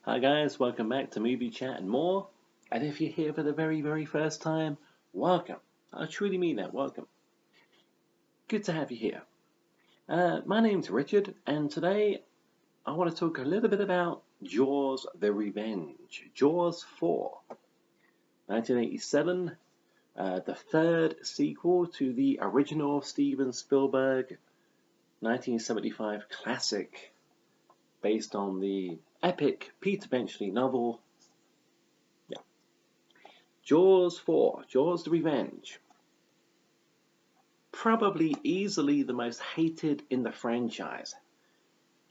Hi guys, welcome back to Movie Chat and More. And if you're here for the very first time, welcome. I truly mean that, welcome. Good to have you here. My name's Richard, and today I want to talk a little bit about Jaws the Revenge. Jaws 4, 1987, the third sequel to the original Steven Spielberg 1975 classic based on the epic Peter Benchley novel. Jaws 4, Jaws the Revenge. Probably easily the most hated in the franchise.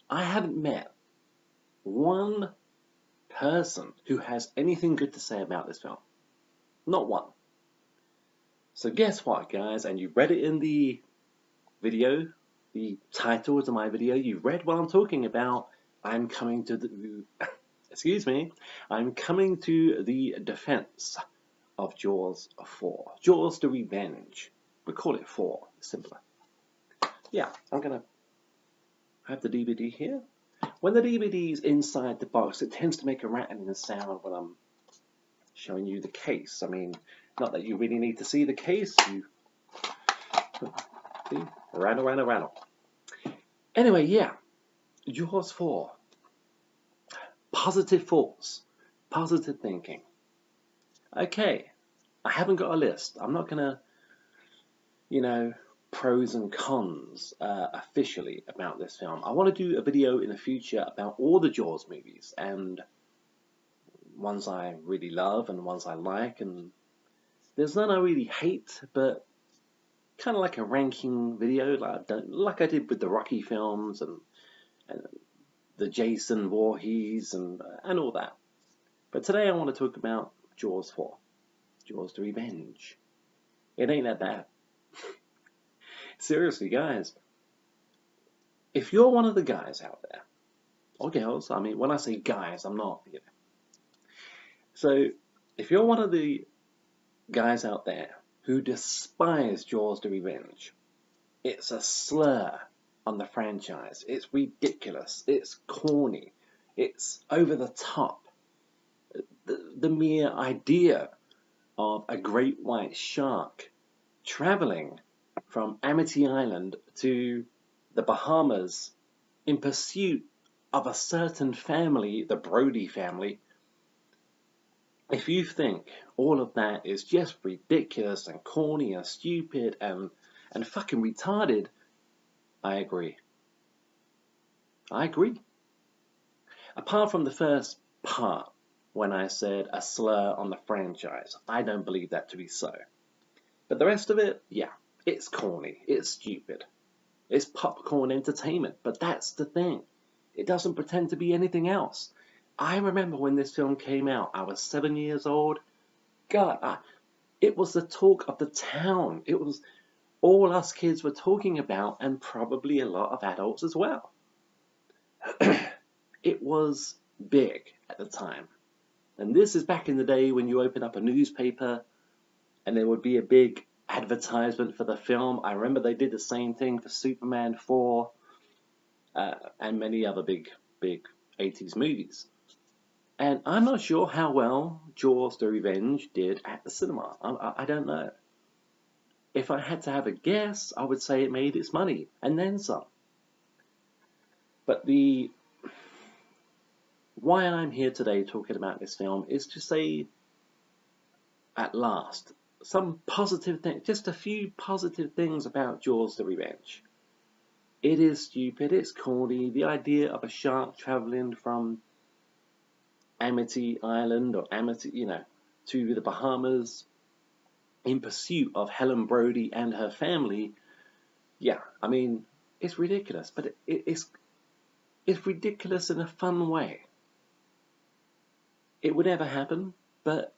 I haven't met one person who has anything good to say about this film. Not one. So guess what, guys? And you read it in the video, the title to my video. You read what I'm talking about. I'm coming to the excuse me. I'm coming to the defense of Jaws 4. Jaws the Revenge. We call it 4, simpler. Yeah, I'm gonna have the DVD here. When the DVD's inside the box, it tends to make a rattling sound when I'm showing you the case. I mean, not that you really need to see the case. You see, rattle. Anyway, yeah, Jaws 4. Positive thoughts, positive thinking. Okay, I haven't got a list. I'm not gonna, pros and cons officially about this film. I want to do a video in the future about all the Jaws movies and ones I really love and ones I like, and there's none I really hate, but kind of like a ranking video like I did with the Rocky films and the Jason Voorhees and all that. But today I want to talk about Jaws 4, Jaws the Revenge. It ain't that bad. Seriously, guys, if you're one of the guys out there, or girls, I mean, when I say guys, I'm not, So, if you're one of the guys out there who despise Jaws the Revenge, it's a slur on the franchise. It's ridiculous. It's corny. It's over the top. The mere idea of a great white shark traveling from Amity Island to the Bahamas in pursuit of a certain family, the Brody family. If you think all of that is just ridiculous and corny and stupid and fucking retarded, I agree. I agree. Apart from the first part, when I said a slur on the franchise, I don't believe that to be so. But the rest of it, yeah, it's corny, it's stupid, it's popcorn entertainment, but that's the thing. It doesn't pretend to be anything else. I remember when this film came out, I was 7 years old. God, it was the talk of the town. It was all us kids were talking about, and probably a lot of adults as well. It was big at the time. And this is back in the day when you open up a newspaper and there would be a big advertisement for the film. I remember they did the same thing for Superman 4 and many other big 80s movies. And I'm not sure how well Jaws the Revenge did at the cinema. I don't know. If I had to have a guess, I would say it made its money, and then some. But why I'm here today talking about this film is to say, at last, some positive things, just a few positive things about Jaws the Revenge. It is stupid, it's corny, the idea of a shark traveling from Amity Island or Amity, to the Bahamas in pursuit of Helen Brody and her family. Yeah, I mean, it's ridiculous, but it's ridiculous in a fun way. It would never happen, but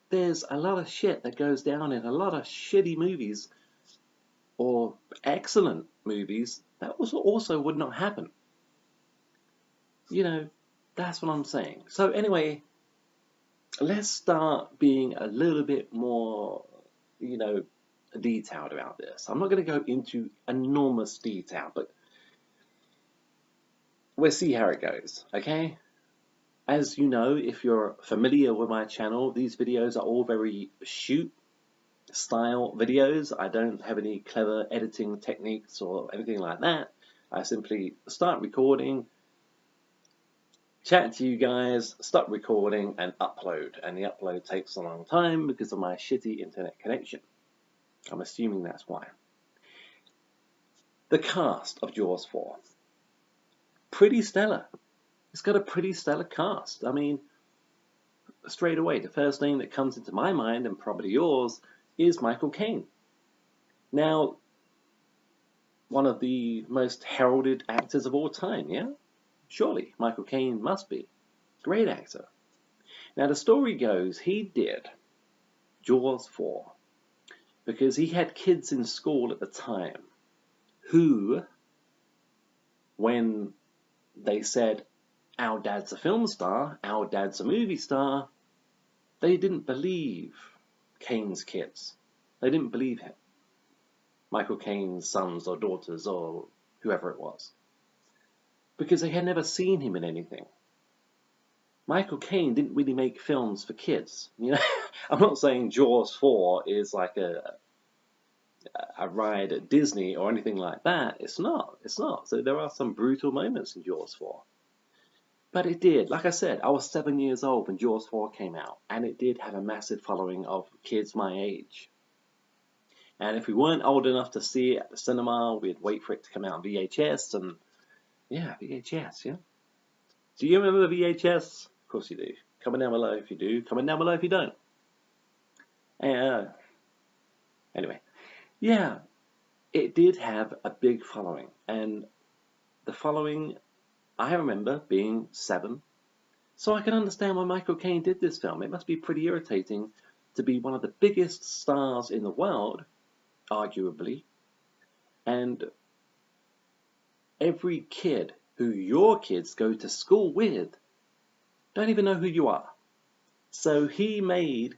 there's a lot of shit that goes down in a lot of shitty movies or excellent movies that also would not happen. That's what I'm saying. So anyway, let's start being a little bit more, detailed about this. I'm not going to go into enormous detail, but we'll see how it goes, okay? As you know, if you're familiar with my channel, these videos are all very shoot style videos. I don't have any clever editing techniques or anything like that. I simply start recording, chat to you guys, stop recording, and upload. And the upload takes a long time because of my shitty internet connection. I'm assuming that's why. The cast of Jaws 4. Pretty stellar. It's got a pretty stellar cast. I mean, straight away, the first name that comes into my mind, and probably yours, is Michael Caine. Now, one of the most heralded actors of all time, yeah? Surely, Michael Caine must be. Great actor. Now, the story goes, he did Jaws 4 because he had kids in school at the time who, when they said, our dad's a film star, our dad's a movie star, they didn't believe Caine's kids. They didn't believe him. Michael Caine's sons or daughters or whoever it was. Because they had never seen him in anything. Michael Caine didn't really make films for kids. You know, I'm not saying Jaws 4 is like a ride at Disney or anything like that. It's not. It's not. So there are some brutal moments in Jaws 4. But it did. Like I said, I was 7 years old when Jaws 4 came out, and it did have a massive following of kids my age. And if we weren't old enough to see it at the cinema, we'd wait for it to come out on VHS, and yeah, VHS, yeah. Do you remember VHS? Of course you do. Comment down below if you do. Comment down below if you don't. Anyway, yeah, it did have a big following, and the following, I remember being 7, so I can understand why Michael Caine did this film. It must be pretty irritating to be one of the biggest stars in the world, arguably, and every kid who your kids go to school with don't even know who you are. So he made,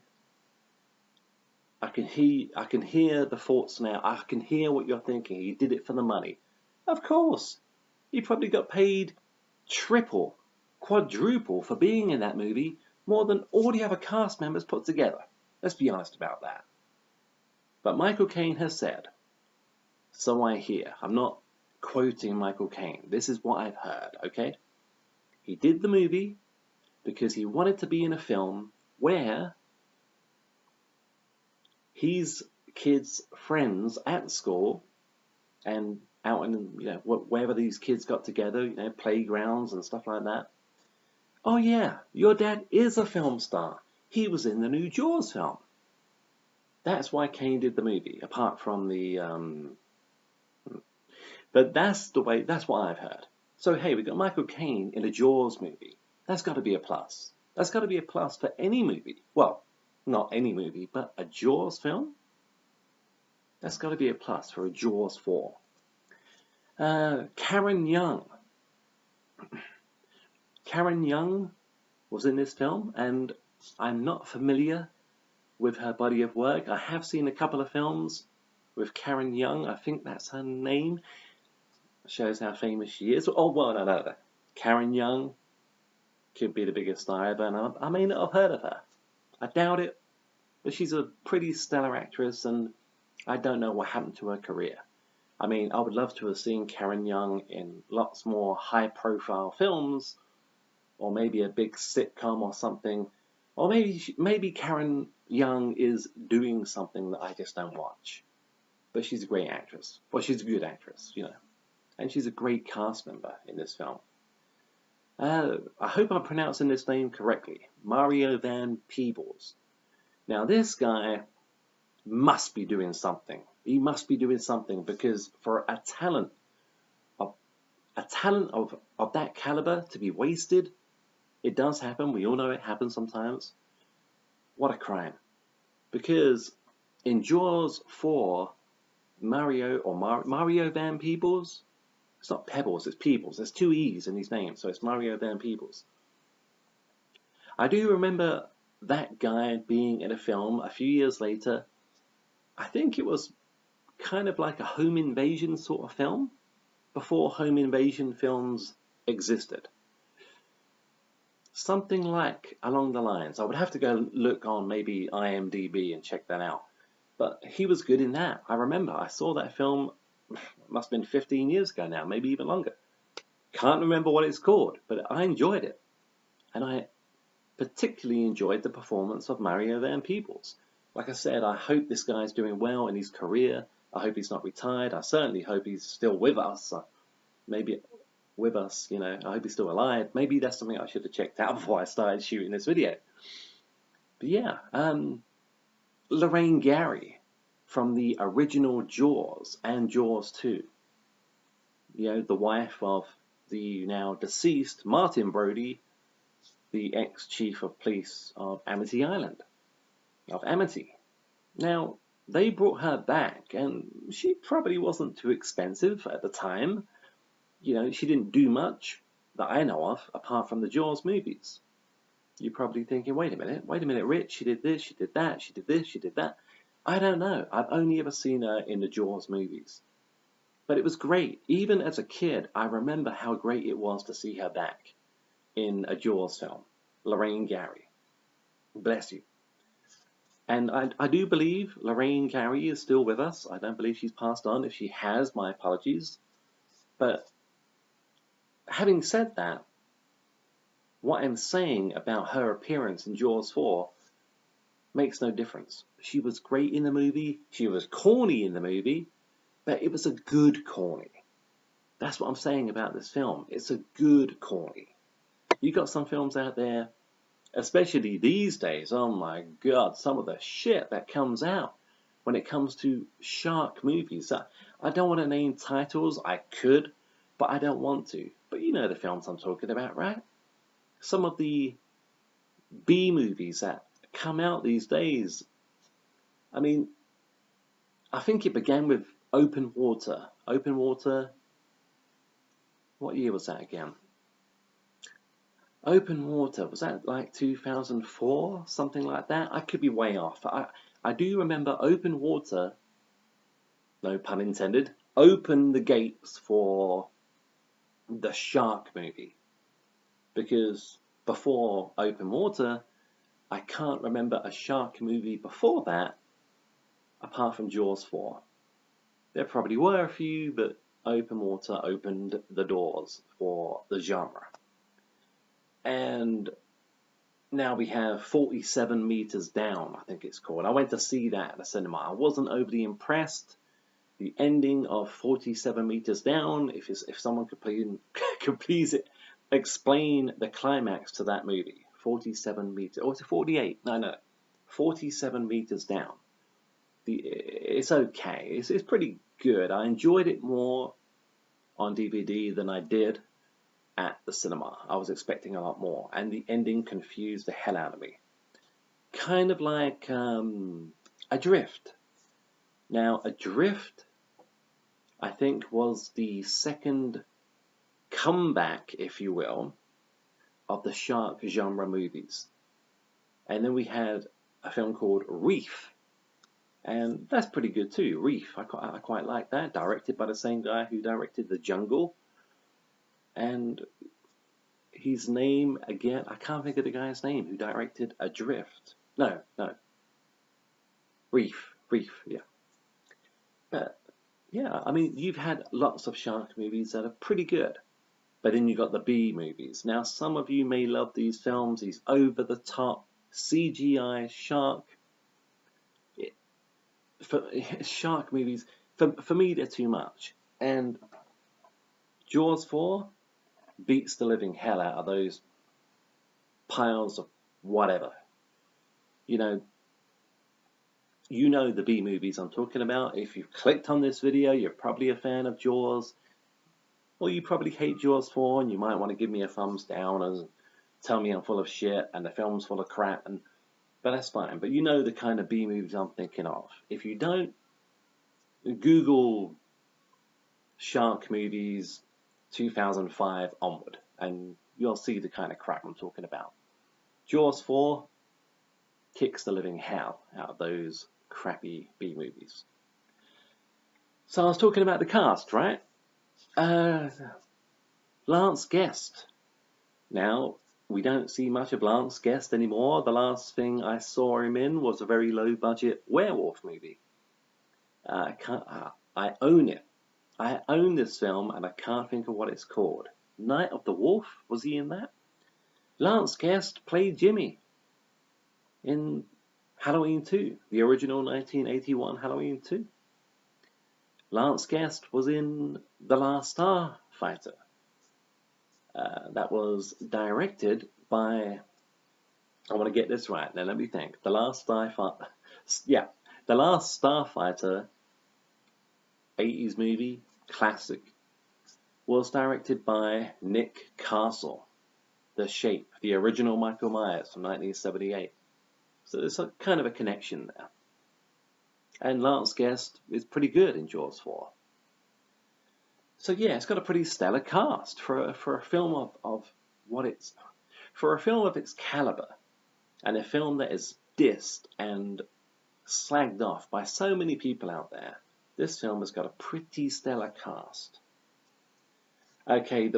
I can hear the thoughts now. I can hear what you're thinking. He did it for the money. Of course. He probably got paid triple, quadruple for being in that movie, more than all the other cast members put together. Let's be honest about that. But Michael Caine has said, so I hear. I'm not quoting Michael Caine. This is what I've heard, okay? He did the movie because he wanted to be in a film where his kids' friends at school and out in, you know, wherever these kids got together, you know, playgrounds and stuff like that. Oh yeah, your dad is a film star. He was in the new Jaws film. That's why Caine did the movie, apart from the, but that's the way, that's what I've heard. So hey, we got Michael Caine in a Jaws movie. That's got to be a plus. That's got to be a plus for any movie. Well, not any movie, but a Jaws film? That's got to be a plus for a Jaws 4. Karen Young. Karen Young was in this film, and I'm not familiar with her body of work. I have seen a couple of films with Karen Young. I think that's her name. Shows how famous she is. Oh, well, no. Karen Young could be the biggest star ever, and I may not have heard of her. I doubt it, but she's a pretty stellar actress, and I don't know what happened to her career. I mean, I would love to have seen Karen Young in lots more high-profile films, or maybe a big sitcom or something, or maybe Karen Young is doing something that I just don't watch. But she's a great actress. Well, she's a good actress, you know. And she's a great cast member in this film. I hope I'm pronouncing this name correctly. Mario Van Peebles. Now, this guy must be doing something. He must be doing something, because for a talent of that caliber to be wasted, it does happen. We all know it happens sometimes. What a crime. Because in Jaws 4, Mario Van Peebles, it's not Pebbles, it's Peebles. There's 2 E's in his name, so it's Mario Van Peebles. I do remember that guy being in a film a few years later. I think it was kind of like a home invasion sort of film, before home invasion films existed. something like along the lines. I would have to go look on maybe IMDb and check that out. But he was good in that. I remember I saw that film, it must have been 15 years ago now, maybe even longer. Can't remember what it's called, but I enjoyed it. And I particularly enjoyed the performance of Mario Van Peebles. Like I said, I hope this guy's doing well in his career. I hope he's not retired. I certainly hope he's still with us. Maybe with us, you know. I hope he's still alive. Maybe that's something I should have checked out before I started shooting this video. But yeah, Lorraine Gary from the original Jaws and Jaws 2. You know, the wife of the now deceased Martin Brody, the ex-chief of police of Amity Island, of Amity. Now, they brought her back, and she probably wasn't too expensive at the time. You know, she didn't do much that I know of, apart from the Jaws movies. You're probably thinking, wait a minute, Rich, she did this, she did that, she did this, she did that. I don't know. I've only ever seen her in the Jaws movies. But it was great. Even as a kid, I remember how great it was to see her back in a Jaws film. Lorraine Gary. Bless you. And I do believe Lorraine Gary is still with us. I don't believe she's passed on. If she has, my apologies. But having said that, what I'm saying about her appearance in Jaws 4 makes no difference. She was great in the movie. She was corny in the movie. But it was a good corny. That's what I'm saying about this film. It's a good corny. You got some films out there, especially these days, oh my God, some of the shit that comes out when it comes to shark movies. I don't want to name titles. I could, but I don't want to. But you know the films I'm talking about, right? Some of the B movies that come out these days. I mean, I think it began with Open Water. Open Water, what year was that again? Open Water, was that like 2004? Something like that? I could be way off. I do remember Open Water, no pun intended, opened the gates for the shark movie. Because before Open Water, I can't remember a shark movie before that, apart from Jaws 4. There probably were a few, but Open Water opened the doors for the genre. And now we have 47 Meters Down, I think it's called. I went to see that at the cinema. I wasn't overly impressed. The ending of 47 Meters Down, if someone could please explain the climax to that movie. 47 meters, or is it 48? No, 47 Meters Down. It's okay. It's pretty good. I enjoyed it more on DVD than I did at the cinema. I was expecting a lot more, and the ending confused the hell out of me. Kind of like Adrift. Now, Adrift, I think, was the second comeback, if you will, of the shark genre movies. And then we had a film called Reef. And that's pretty good too. Reef, I quite like that. Directed by the same guy who directed The Jungle. And his name, again, I can't think of the guy's name who directed Adrift. No. Reef, yeah. But, yeah, I mean, you've had lots of shark movies that are pretty good. But then you've got the B movies. Now, some of you may love these films, these over-the-top CGI shark shark movies. For me, they're too much. And Jaws 4 beats the living hell out of those piles of whatever. You know the B movies I'm talking about. If you've clicked on this video, you're probably a fan of Jaws. Or you probably hate Jaws 4 and you might want to give me a thumbs down and tell me I'm full of shit and the film's full of crap. But that's fine. But you know the kind of B movies I'm thinking of. If you don't, Google shark movies 2005 onward and you'll see the kind of crap I'm talking about. Jaws 4 kicks the living hell out of those crappy B movies. So I was talking about the cast, right? Lance Guest. Now, we don't see much of Lance Guest anymore. The last thing I saw him in was a very low-budget werewolf movie. I own it. I own this film, and I can't think of what it's called. Night of the Wolf? Was he in that? Lance Guest played Jimmy in Halloween 2, the original 1981 Halloween 2. Lance Guest was in The Last Starfighter. That was directed by, I want to get this right, now let me think. The Last Starfighter, yeah, The Last Starfighter, 80s movie, classic, was directed by Nick Castle. The Shape, the original Michael Myers from 1978. So there's a kind of a connection there. And Lance Guest is pretty good in Jaws 4. So yeah, it's got a pretty stellar cast for a film of what it's, for a film of its caliber, and a film that is dissed and slagged off by so many people out there. This film has got a pretty stellar cast. Okay,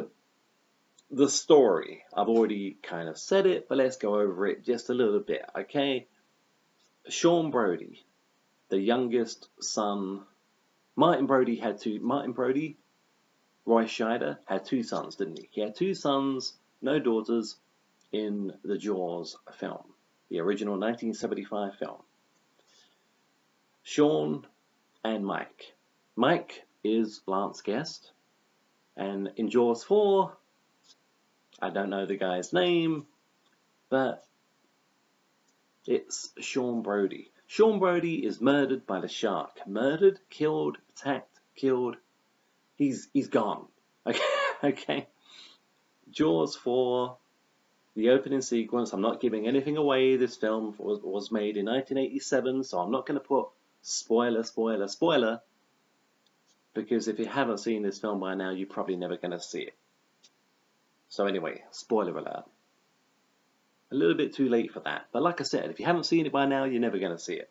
the story, I've already kind of said it, but let's go over it just a little bit, okay? Sean Brody, the youngest son, Martin Brody, Roy Scheider, had two sons, didn't he? He had two sons, no daughters, in the Jaws film, the original 1975 film. Sean and Mike. Mike is Lance Guest, and in Jaws 4, I don't know the guy's name, but it's Sean Brody. Sean Brody is murdered by the shark. Murdered, killed, attacked, killed. He's gone. Okay, okay. Jaws 4, the opening sequence. I'm not giving anything away. This film was made in 1987, so I'm not going to put spoiler, because if you haven't seen this film by now, you're probably never going to see it. So anyway, spoiler alert. A little bit too late for that. But like I said, if you haven't seen it by now, you're never going to see it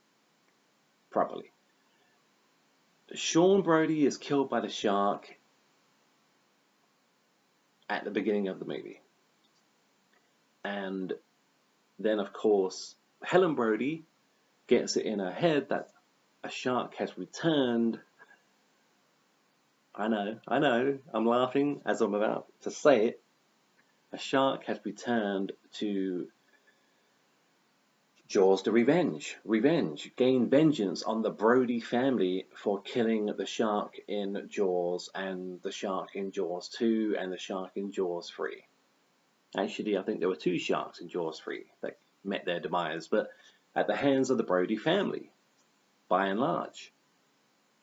properly. Sean Brody is killed by the shark at the beginning of the movie. And then, of course, Helen Brody gets it in her head that a shark has returned. I know, I'm laughing as I'm about to say it. A shark has returned to Jaws to revenge, gain vengeance on the Brody family for killing the shark in Jaws, and the shark in Jaws 2, and the shark in Jaws 3. Actually, I think there were two sharks in Jaws 3 that met their demise, but at the hands of the Brody family, by and large.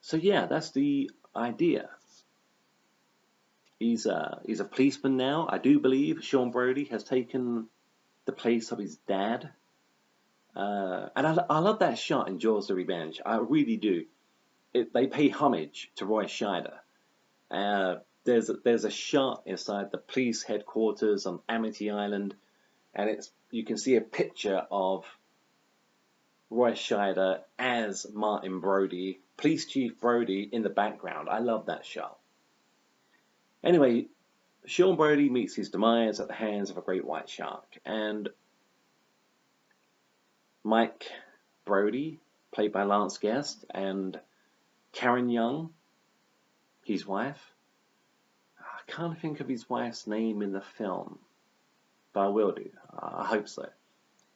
So yeah, that's the idea. He's a policeman now. I do believe Sean Brody has taken the place of his dad. And I love that shot in Jaws the Revenge. I really do. They pay homage to Roy Scheider. There's a shot inside the police headquarters on Amity Island, and you can see a picture of Roy Scheider as Martin Brody, Police Chief Brody, in the background. I love that shot. Anyway, Sean Brody meets his demise at the hands of a great white shark, and Mike Brody, played by Lance Guest, and Karen Young, his wife. I can't think of his wife's name in the film, but I will do. I hope so.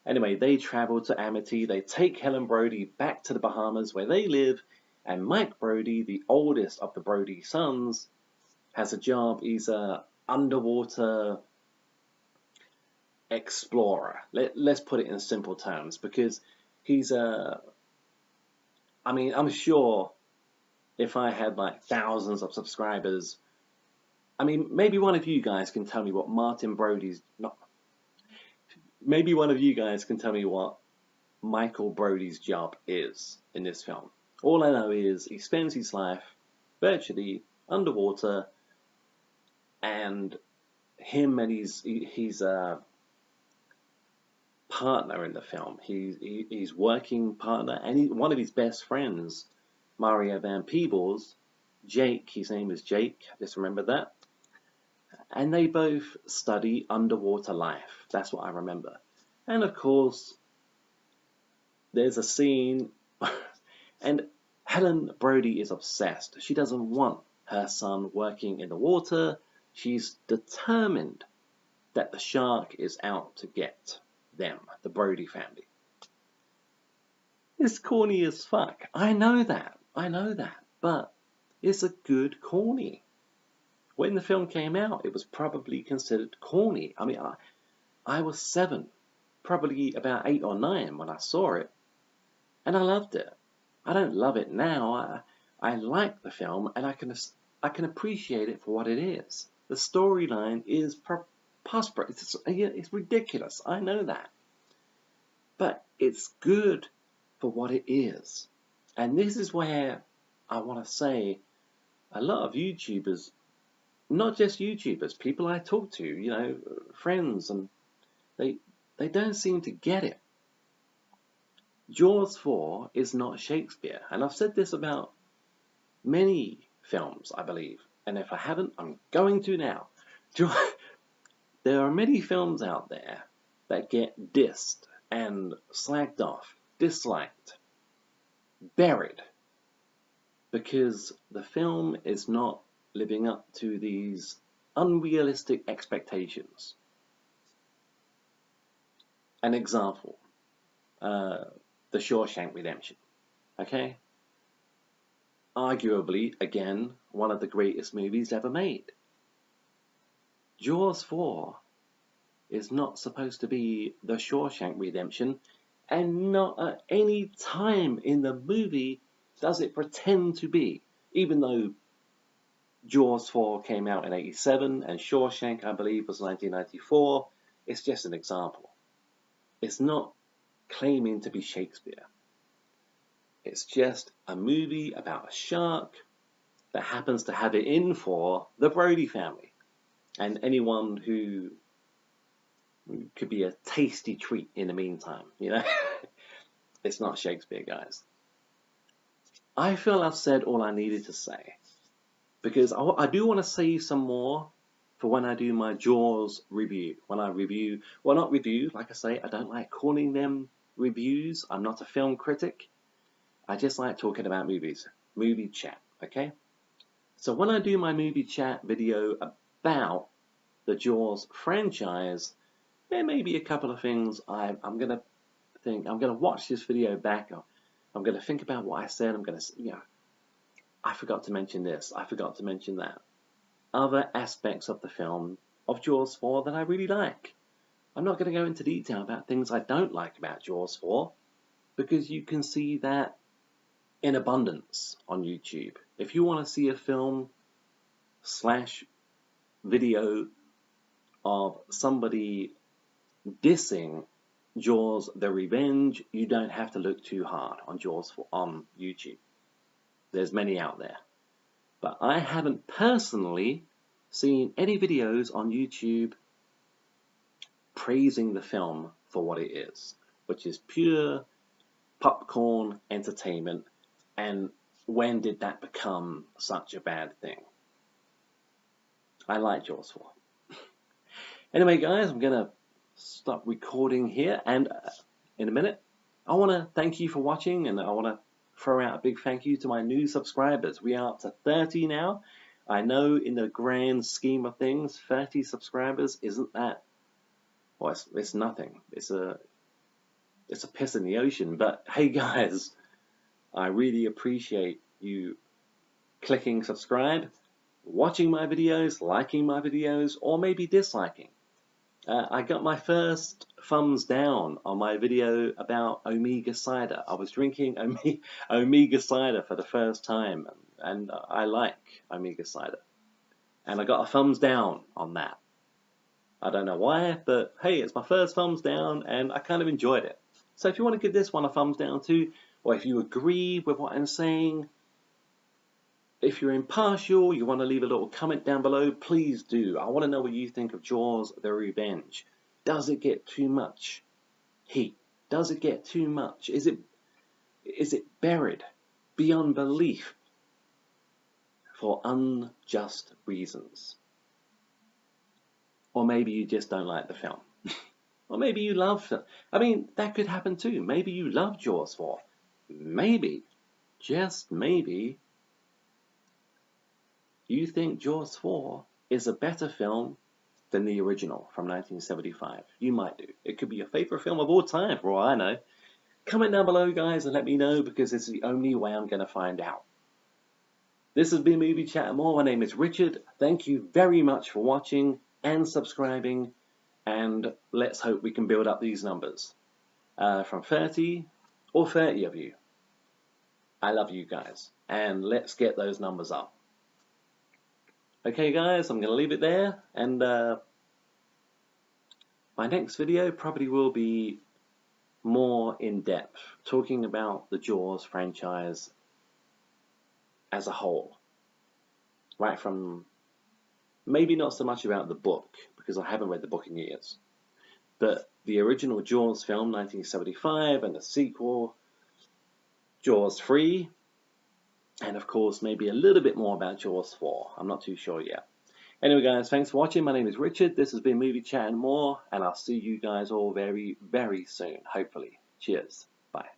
Anyway, they travel to Amity. They take Helen Brody back to the Bahamas where they live, and Mike Brody, the oldest of the Brody sons, has a job. He's a underwater explorer. Let's put it in simple terms, because he's I'm sure if I had like thousands of subscribers, maybe one of you guys can tell me what maybe one of you guys can tell me what Michael Brody's job is in this film. All I know is he spends his life virtually underwater, and him and his partner in the film, he's working partner, and one of his best friends, Mario Van Peebles, Jake, his name is Jake, just remember that. And they both study underwater life. That's what I remember. And of course, there's a scene, and Helen Brody is obsessed. She doesn't want her son working in the water. She's determined that the shark is out to get them, the Brody family. It's corny as fuck. I know that. But it's a good corny. When the film came out, it was probably considered corny. I mean, I was 7, probably about 8 or 9 when I saw it, and I loved it. I don't love it now. I like the film, and I can appreciate it for what it is. The storyline is preposterous. It's ridiculous. I know that, but it's good for what it is. And this is where I want to say a lot of YouTubers, not just YouTubers, people I talk to, friends, and they don't seem to get it. Jaws 4 is not Shakespeare. And I've said this about many films, I believe. And if I haven't, I'm going to now. There are many films out there that get dissed and slagged off, disliked, buried, because the film is not living up to these unrealistic expectations. An example, The Shawshank Redemption, okay? Arguably, again, one of the greatest movies ever made. Jaws 4 is not supposed to be The Shawshank Redemption, and not at any time in the movie does it pretend to be, even though Jaws 4 came out in '87 and Shawshank, I believe, was 1994. It's just an example. It's not claiming to be Shakespeare. It's just a movie about a shark that happens to have it in for the Brody family and anyone who could be a tasty treat in the meantime, It's not Shakespeare, guys. I feel I've said all I needed to say, because I do want to say some more for when I do my Jaws review. When I review, well, not review, like I say, I don't like calling them reviews. I'm not a film critic. I just like talking about movies. Movie chat, okay? So when I do my movie chat video about the Jaws franchise, there may be a couple of things I'm going to think. I'm going to watch this video back. I'm going to think about what I said. I'm going to, I forgot to mention this. I forgot to mention that. Other aspects of the film of Jaws 4 that I really like. I'm not going to go into detail about things I don't like about Jaws 4, because you can see that in abundance on YouTube. If you want to see a film / video of somebody dissing Jaws the Revenge, you don't have to look too hard on Jaws 4 on YouTube. There's many out there. But I haven't personally seen any videos on YouTube praising the film for what it is, which is pure popcorn entertainment. And when did that become such a bad thing? I like Jaws 4. Anyway, guys, I'm going to stop recording here, and in a minute, I want to thank you for watching, and I want to throw out a big thank you to my new subscribers. We are up to 30 now. I know in the grand scheme of things, 30 subscribers isn't that, well, it's nothing. It's a piss in the ocean. But hey, guys, I really appreciate you clicking subscribe, watching my videos, liking my videos, or maybe disliking. I got my first thumbs down on my video about Omega cider. I was drinking Omega cider for the first time, and I like Omega cider. And I got a thumbs down on that. I don't know why, but hey, it's my first thumbs down, and I kind of enjoyed it. So if you want to give this one a thumbs down too, or if you agree with what I'm saying, if you're impartial, you want to leave a little comment down below, please do. I want to know what you think of Jaws the Revenge. Does it get too much heat? Does it get too much? Is it buried beyond belief for unjust reasons? Or maybe you just don't like the film. Or maybe you love it. I mean, that could happen too. Maybe you love Jaws 4. Maybe, just maybe, you think Jaws 4 is a better film than the original from 1975. You might do. It could be your favorite film of all time, for all I know. Comment down below, guys, and let me know, because it's the only way I'm going to find out. This has been Movie Chat and More. My name is Richard. Thank you very much for watching and subscribing. And let's hope we can build up these numbers from 30 or 30 of you. I love you guys, and let's get those numbers up. Okay guys, I'm going to leave it there, and my next video probably will be more in depth, talking about the Jaws franchise as a whole. Right from, maybe not so much about the book, because I haven't read the book in years, but the original Jaws film, 1975, and the sequel, Jaws 3, and of course maybe a little bit more about Jaws 4. I'm not too sure yet. Anyway guys, thanks for watching. My name is Richard. This has been Movie Chat and More, and I'll see you guys all very, very soon, hopefully. Cheers. Bye.